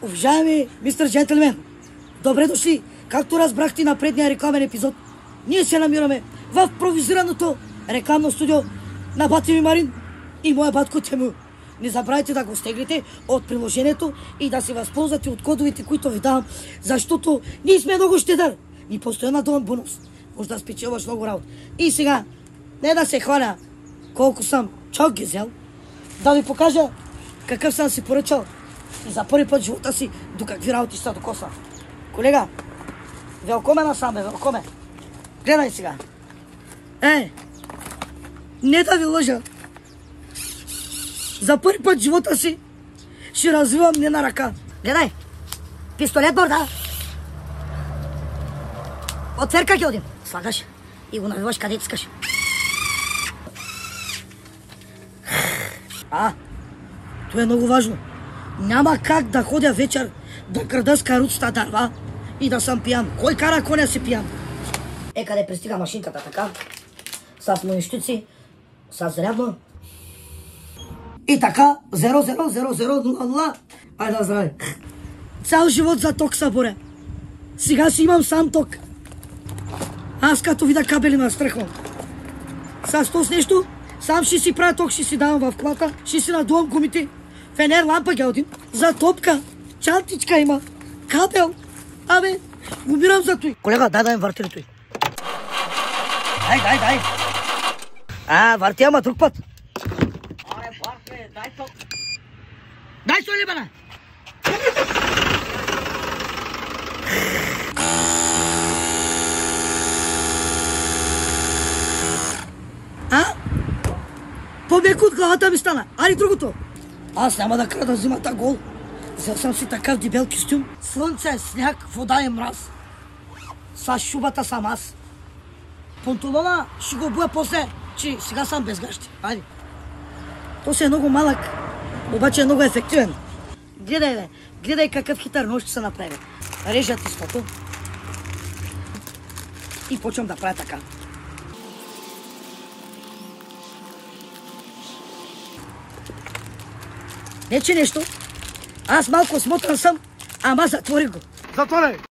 Уважаеми мистер Джентлмен, добре дошли. Както разбрахте на предния рекламен епизод, ние се намираме в провизираното рекламно студио на бати ми Марин и моя батко Тему. Не забравяйте да го стеглите от приложението и да се възползвате от кодовете, които ви давам, защото ние сме много щедър и постоянно давам бонус. Може да спечелваш много работа. И сега, не да се хваля колко съм чок ги взел, да ви покажа какъв съм си поръчал и за първи път в живота си до какви работи ще се докосна. Колега, велкоме насам, велкоме. Гледай сега. Не да ви лъжа. За първи път в живота си ще развивам не на ръка. Гледай, пистолет борда. Отверка ги один. Слагаш и го навиваш къде искаш. Това е много важно. Няма как да ходя вечер да крада с каруцата дърва и да съм пиян. Кой кара коня си пиян? Къде пристига машинката така, с монищици, с зарядно. И така, 00000. Айде да здраве. Цял живот за ток са боря. Сега си имам сам ток. Аз като видя кабели настръхвам. С то с нещо, сам ще си правя ток, ще си давам в колата, ще си надувам гумите. Фенер, лампа гелдин, за топка, чантичка има, кабел. Умирам за той. Колега, дай им върти ли той. Дай. Върти, ама друг път. Върти, дай ток. Дай той ли, бана? По-меко от главата ми стана. Али другото. Аз няма да крада зимата гол. Взел съм си такъв дебел костюм. Слънце, сняг, вода и мраз. С шубата съм аз. Панталона ще го обуя после, че сега съм без гащи. Айде. То си е много малък, обаче е много ефективен. Гледай какъв хитър нож ще се направи. Режа тестото. И почвам да правя така. Не че нещо. Аз малко смотран съм, ама затворих го. Затворяй!